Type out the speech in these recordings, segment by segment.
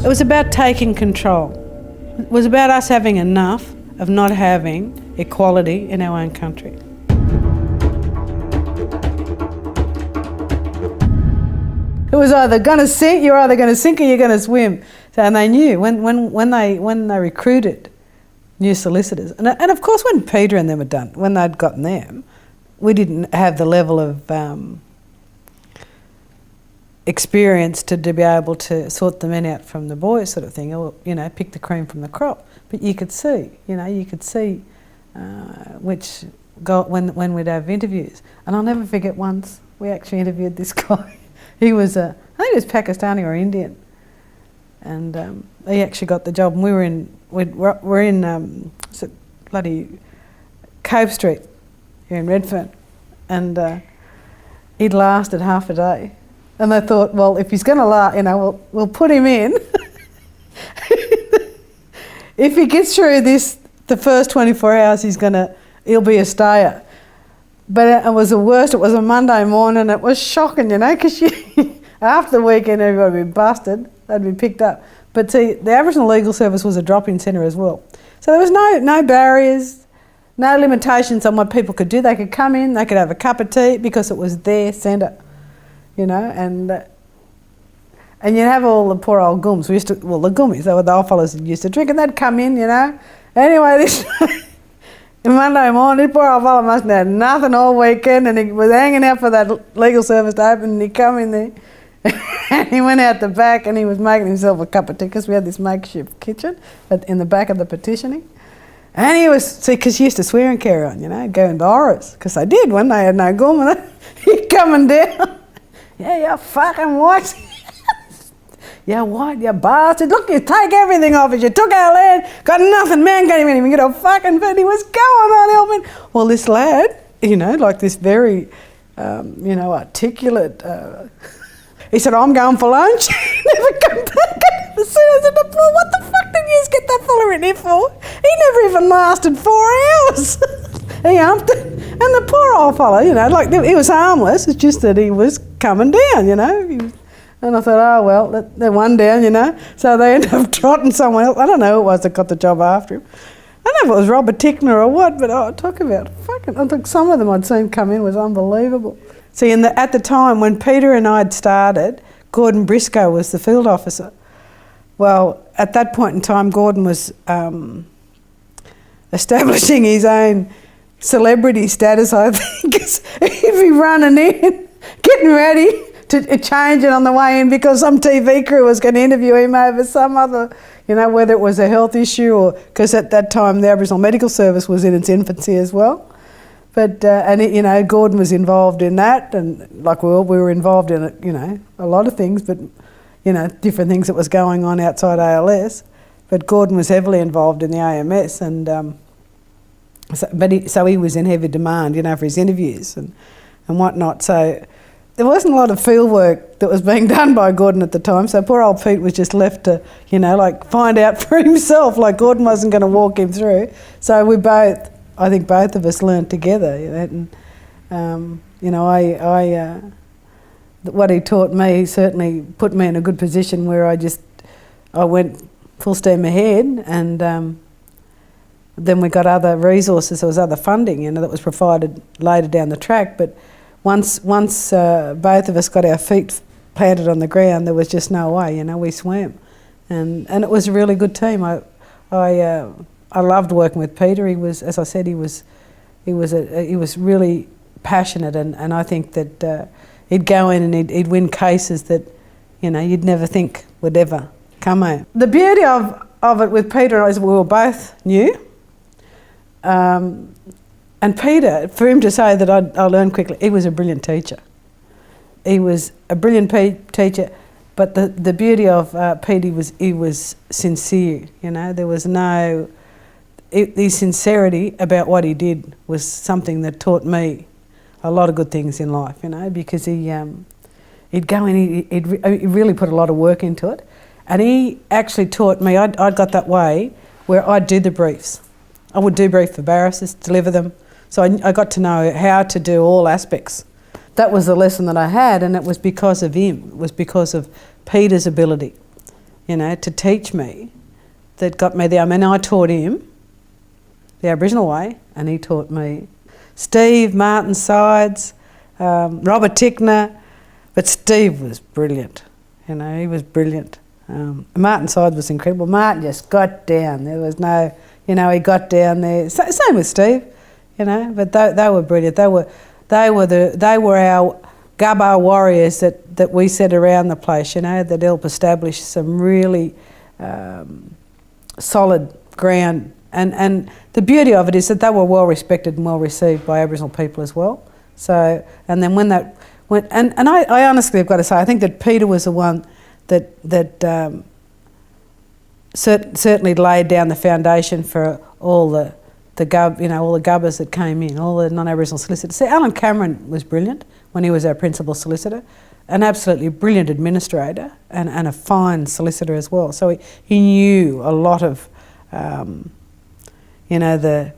It was about taking control. It was about us having enough of not having equality in our own country. It was either going to sink, you're either going to sink or you're going to swim. So, and they knew when they recruited new solicitors, and of course when Peter and them had done, when they'd gotten them, we didn't have the level of experience to be able to sort the men out from the boys, sort of thing, or pick the cream from the crop. But you could see, when we'd have interviews, and I'll never forget once we actually interviewed this guy. He was, I think he was Pakistani or Indian, and he actually got the job. And we're in bloody Cove Street here in Redfern, and he'd lasted half a day. And they thought, well, if he's going to last, we'll put him in. If he gets through the first 24 hours, he'll be a stayer. But it was the worst. It was a Monday morning. It was shocking, because after the weekend everybody would be busted. They'd be picked up. But see, the Aboriginal Legal Service was a drop-in centre as well. So there was no barriers, no limitations on what people could do. They could come in, they could have a cup of tea because it was their centre, and you'd have all the poor old gums. The gummies, they were the old fellas that used to drink, and they'd come in, Anyway, this Monday morning, poor old fella must have had nothing all weekend, and he was hanging out for that legal service to open, and he come in there, and he went out the back, and he was making himself a cup of tea, because we had this makeshift kitchen in the back of the petitioning. And he was, because he used to swear and carry on, go into horrors, because they did when they had no gum, and he coming down. Yeah, you fucking white. You white, you bastard. Look, you take everything off us. You took our land, got nothing. Man can't even get a fucking bed. He was going on helping. Well, this lad, like this very, articulate, he said, I'm going for lunch. Never come back. As soon as I said, well, what the fuck did you get that fella in here for? He never even lasted 4 hours. He humped it. And the poor old fella, he was harmless. It's just that he was coming down, And I thought, oh, well, they're one down, So they ended up trotting someone else. I don't know who it was that got the job after him. I don't know if it was Robert Tickner or what, but talk about fucking... I think some of them I'd seen come in was unbelievable. See, at the time when Peter and I had started, Gordon Briscoe was the field officer. Well, at that point in time, Gordon was establishing his own celebrity status, I think. He'd be running in, getting ready to change it on the way in because some TV crew was going to interview him over some other, whether it was a health issue or... Because at that time, the Aboriginal Medical Service was in its infancy as well. But, Gordon was involved in that, and like we were involved in it, a lot of things, but, different things that was going on outside ALS. But Gordon was heavily involved in the AMS, and so he was in heavy demand, for his interviews and whatnot. So there wasn't a lot of field work that was being done by Gordon at the time, so poor old Pete was just left to, find out for himself, like Gordon wasn't going to walk him through. So I think both of us learned together, and what he taught me certainly put me in a good position where I went full steam ahead, and then we got other resources. There was other funding, that was provided later down the track. But once both of us got our feet planted on the ground, there was just no way. We swam, and it was a really good team. I loved working with Peter. He was, as I said, he was really passionate, and I think that he'd go in and he'd win cases that you'd never think would ever come out. The beauty of it with Peter is we were both new, and Peter, for him to say that I learned quickly, he was a brilliant teacher. He was a brilliant teacher. But the beauty of Pete, he was sincere. There was no... The sincerity about what he did was something that taught me a lot of good things in life, because he'd go in, he'd really put a lot of work into it. And he actually taught me, I'd got that way where I'd do the briefs. I would do briefs for barristers, deliver them. So I got to know how to do all aspects. That was the lesson that I had, and it was because of him. It was because of Peter's ability to teach me, that got me there. I mean, I taught him the Aboriginal way, and he taught me. Steve, Martin Sides, Robert Tickner, but Steve was brilliant. He was brilliant. Martin Sides was incredible. Martin just got down. There was no, he got down there. Same with Steve, but they were brilliant. They were our Gubbo warriors that we set around the place, that helped establish some really solid ground. And the beauty of it is that they were well respected and well received by Aboriginal people as well. So, and then when that went, and I honestly have got to say, I think that Peter was the one that certainly laid down the foundation for all the gubbers that came in, all the non-Aboriginal solicitors. See, Alan Cameron was brilliant when he was our principal solicitor, an absolutely brilliant administrator and a fine solicitor as well. So he knew a lot of, the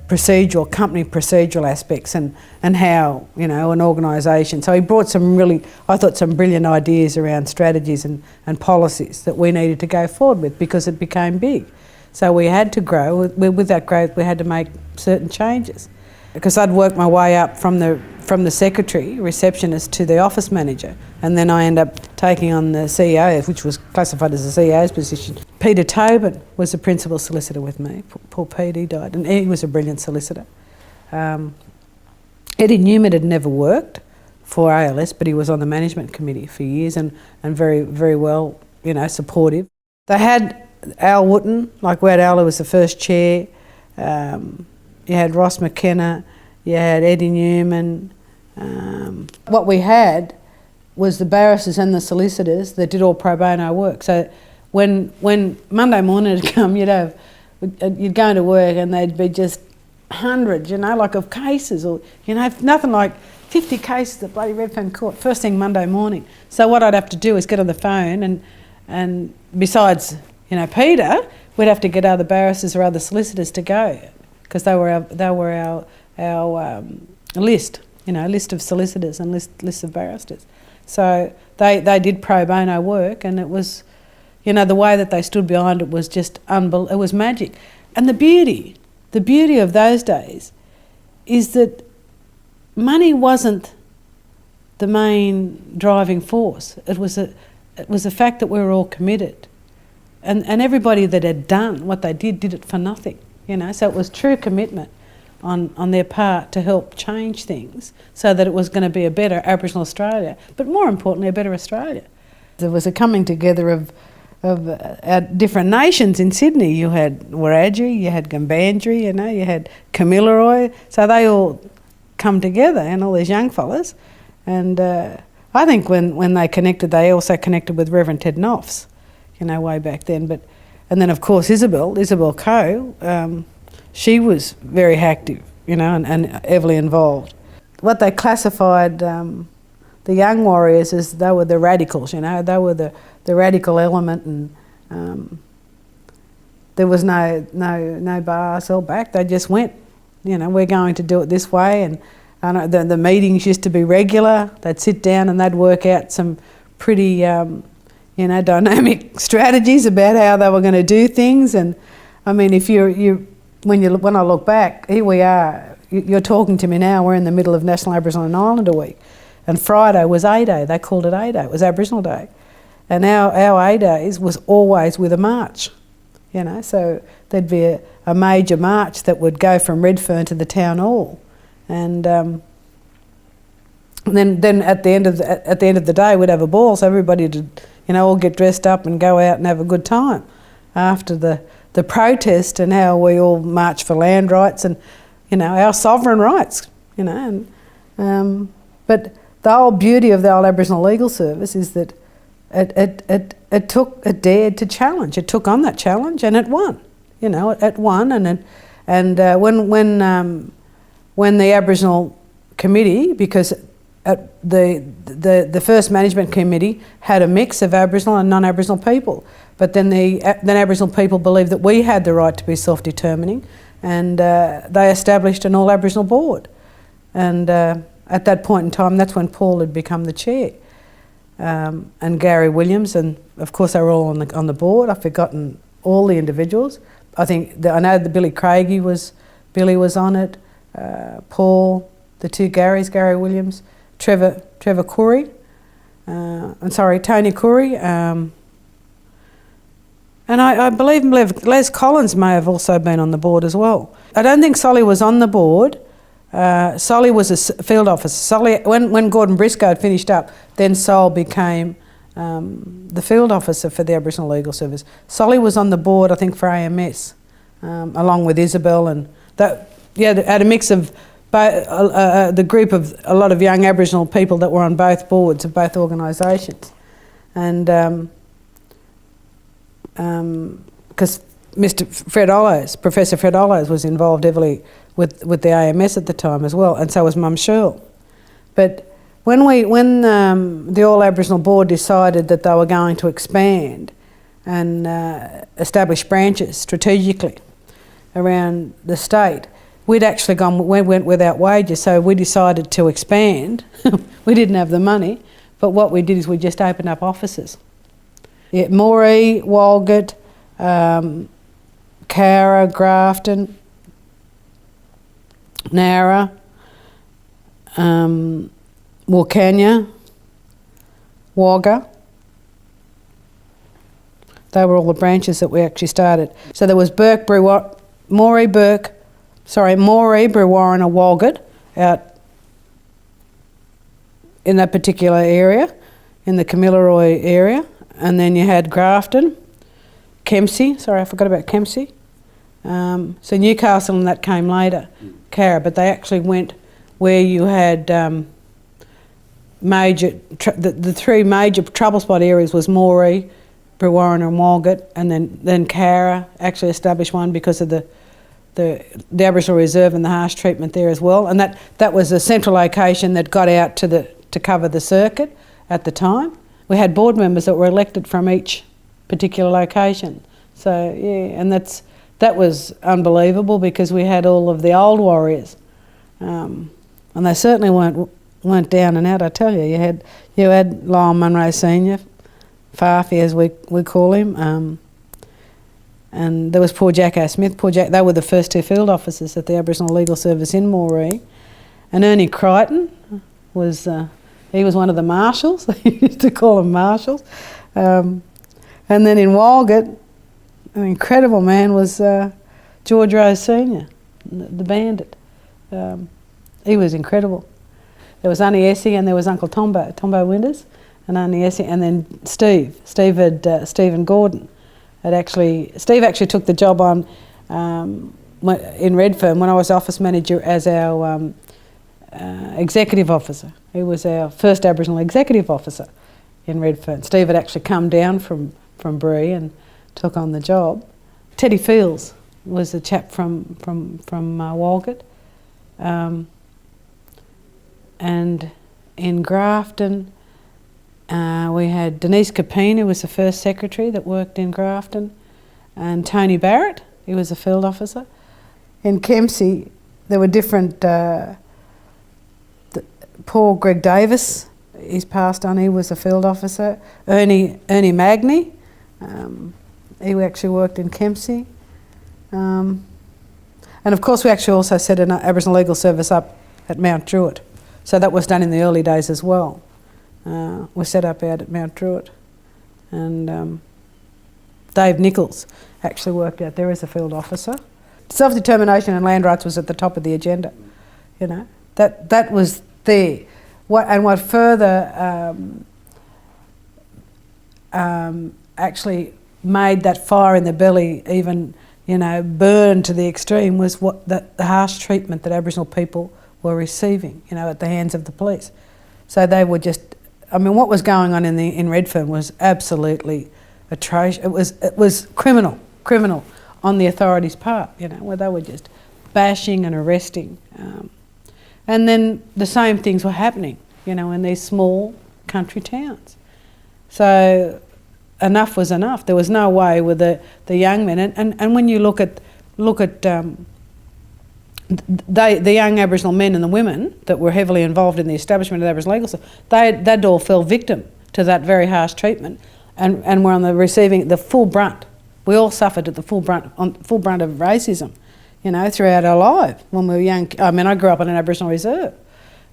procedural, company procedural aspects and how, an organisation. So he brought some brilliant ideas around strategies and policies that we needed to go forward with because it became big. So we had to grow. With that growth, we had to make certain changes. Because I'd worked my way up from the secretary, receptionist, to the office manager, and then I ended up taking on the CEO, which was classified as the CEO's position. Peter Tobin was the principal solicitor with me. Poor Pete, he died, and he was a brilliant solicitor. Eddie Newman had never worked for ALS, but he was on the management committee for years and very, very well, supportive. They had Al Wooten, we had Al, who was the first chair. You had Ross McKenna, you had Eddie Newman. What we had was the barristers and the solicitors that did all pro bono work. So when Monday morning had come, you'd go into work and there'd be just hundreds, of cases, or nothing like 50 cases at bloody Redfern Court first thing Monday morning. So what I'd have to do is get on the phone and besides Peter, we'd have to get other barristers or other solicitors to go, because they were our list, list of solicitors and list of barristers. So they did pro bono work, and it was, the way that they stood behind it was just unbelievable. It was magic. And the beauty of those days is that money wasn't the main driving force. It was the fact that we were all committed, and everybody that had done what they did it for nothing. So it was true commitment on their part to help change things so that it was going to be a better Aboriginal Australia, but more importantly, a better Australia. There was a coming together of different nations in Sydney. You had Wiradjuri, you had Gambandri, you had Kamilaroi. So they all come together, and all these young fellas. And I think when they connected, they also connected with Reverend Ted Knopfs, way back then. And then, of course, Isabel Coe, she was very active, and heavily involved. What they classified the young warriors as, they were the radicals, they were the radical element, and there was no bars held back. They just went, we're going to do it this way. And the meetings used to be regular. They'd sit down and they'd work out some pretty dynamic strategies about how they were going to do things. And I mean, when I look back, here we are. You're talking to me now. We're in the middle of National Aboriginal and Islander Week, and Friday was A Day. They called it A Day. It was Aboriginal Day, and our A Days was always with a march. So there'd be a major march that would go from Redfern to the town hall, and then at the end of the day we'd have a ball, so everybody would all get dressed up and go out and have a good time after the protest, and how we all march for land rights and our sovereign rights, but the whole beauty of the old Aboriginal Legal Service is that it dared to challenge. It took on that challenge and it won. It won, and when the Aboriginal committee, because the first management committee had a mix of Aboriginal and non-Aboriginal people, but then Aboriginal people believed that we had the right to be self-determining, and they established an all-Aboriginal board. And at that point in time, that's when Paul had become the chair. and Gary Williams, and of course they were all on the board. I've forgotten all the individuals. I know the Billy was on it. Paul, the two Garys, Gary Williams, Trevor Curry, Tony Curry, and I believe Les Collins may have also been on the board as well. I don't think Solly was on the board. Solly was a field officer. Solly, when Gordon Briscoe had finished up, then Sol became the field officer for the Aboriginal Legal Service. Solly was on the board, I think, for AMS, along with Isabel, and that. Yeah, had a mix of the group of a lot of young Aboriginal people that were on both boards of both organisations, and because Professor Fred Ollows was involved heavily with the AMS at the time as well, and so was Mum Shirl. But when the All Aboriginal Board decided that they were going to expand and establish branches strategically around the state, we went without wages, so we decided to expand. We didn't have the money, but what we did is we just opened up offices. Yeah, Moree, Walgett, Cowra, Grafton, Nowra, Wilcannia, Wagga. They were all the branches that we actually started. So there was Moree, Brewarrina, Walgett out in that particular area, in the Kamilaroi area. And then you had Grafton, Kempsey, I forgot about Kempsey. So Newcastle and that came later, Cowra, but they actually went where you had the three major trouble spot areas was Moree, Brewarrina and Walgett, and then Cowra actually established one because of the Aboriginal Reserve and the harsh treatment there as well, and that was a central location that got out to cover the circuit at the time. We had board members that were elected from each particular location. So yeah, and that was unbelievable because we had all of the old warriors, and they certainly weren't down and out. I tell you, you had Lyle Munro Senior, Farfy as we call him. And there was poor Jack A. Smith. They were the first two field officers at the Aboriginal Legal Service in Moree. And Ernie Crichton he was one of the marshals. They used to call them marshals. And then in Walgett, an incredible man was George Rose Senior, the bandit. He was incredible. There was Auntie Essie and there was Uncle Tombo Winters, and Auntie Essie, and then Stephen Gordon. Steve actually took the job on in Redfern when I was office manager as our executive officer. He was our first Aboriginal executive officer in Redfern. Steve had actually come down from Bree and took on the job. Teddy Fields was the chap from Walgett. And in Grafton, we had Denise Capine, who was the first secretary that worked in Grafton, and Tony Barrett, he was a field officer. In Kempsey, there were different. Paul Greg Davis, he's passed on. He was a field officer. Ernie Magny, he actually worked in Kempsey, and of course we actually also set an Aboriginal Legal Service up at Mount Druitt. So that was done in the early days as well. We set up out at Mount Druitt, and Dave Nichols actually worked out there as a field officer. Self-determination and land rights was at the top of the agenda. You know, that was there. What further actually made that fire in the belly even, burn to the extreme was the harsh treatment that Aboriginal people were receiving, at the hands of the police. So they were just, what was going on in Redfern was absolutely atrocious. It was criminal on the authorities' part, where they were just bashing and arresting. And then the same things were happening, in these small country towns. So enough was enough. There was no way with the young men. And when you look at the young Aboriginal men and the women that were heavily involved in the establishment of the Aboriginal Legal Service, they'd all fell victim to that very harsh treatment, and were on the receiving the full brunt. We all suffered at the full brunt of racism, you know, throughout our life when we were young. I mean, I grew up in an Aboriginal reserve,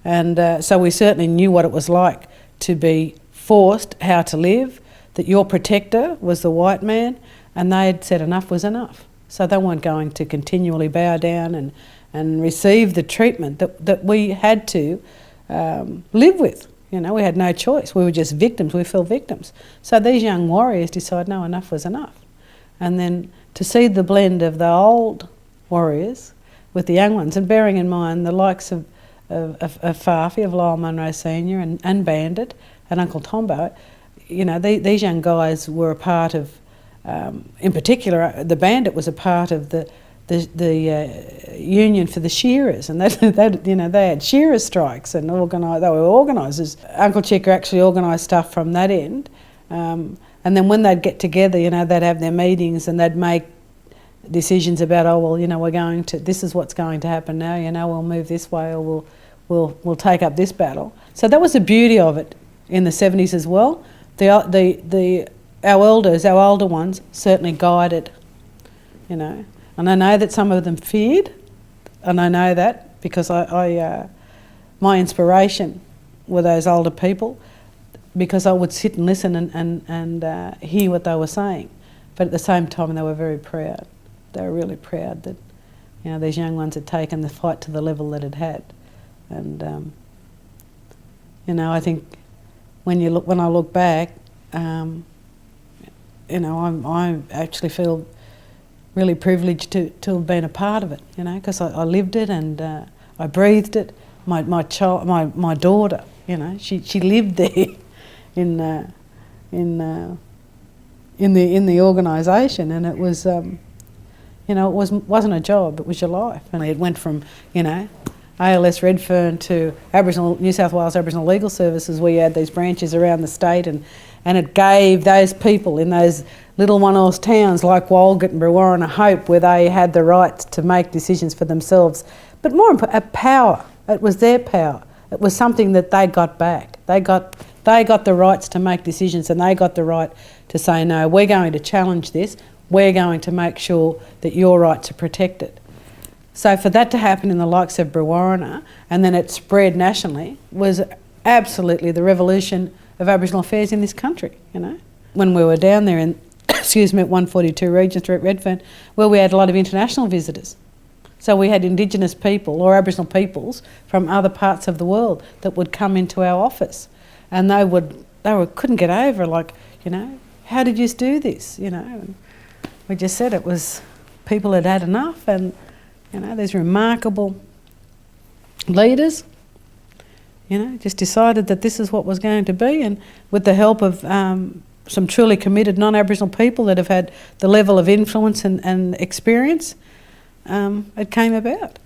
and so we certainly knew what it was like to be forced how to live, that your protector was the white man, and they had said enough was enough. So they weren't going to continually bow down and receive the treatment that we had to live with. You know, we had no choice. We were just victims. We fell victims. So these young warriors decided, no, enough was enough. And then to see the blend of the old warriors with the young ones, and bearing in mind the likes of Farfi, of Lyle Munro Senior, and Bandit, and Uncle Tombo, you know, these young guys were a part of, in particular, the Bandit was a part of the union for the shearers, and they had shearers strikes and they were organisers. Uncle Chick actually organised stuff from that end, and then when they'd get together, you know, they'd have their meetings and they'd make decisions about, oh well, you know, this is what's going to happen now. You know, we'll move this way, or we'll take up this battle. So that was the beauty of it in the 70s as well. Our elders, our older ones, certainly guided, you know. And I know that some of them feared, and I know that because my inspiration were those older people, because I would sit and listen and hear what they were saying. But at the same time, they were very proud. They were really proud that, you know, these young ones had taken the fight to the level that it had. And, you know, I think when I look back, you know, I actually feel really privileged to have been a part of it, you know, because I lived it and I breathed it. My daughter, you know, she lived there in the organisation, and it was, you know, it wasn't a job, it was your life. And it went from, you know, ALS Redfern to New South Wales Aboriginal Legal Services, where you had these branches around the state, and it gave those people in those little one-horse towns like Walgett and Brewarrina hope, where they had the right to make decisions for themselves. But more important, a power. It was their power. It was something that they got back. They got the rights to make decisions, and they got the right to say, no, we're going to challenge this. We're going to make sure that your rights are protected. So for that to happen in the likes of Brewarrina, and then it spread nationally, was absolutely the revolution of Aboriginal affairs in this country, you know. When we were down there in, at 142 Regent Street, Redfern, where we had a lot of international visitors. So we had Indigenous people or Aboriginal peoples from other parts of the world that would come into our office, and they couldn't get over, like, you know, how did you do this, you know? And we just said it was people had had enough, and, you know, these remarkable leaders, you know, just decided that this is what was going to be, and with the help of some truly committed non-Aboriginal people that have had the level of influence and experience, it came about.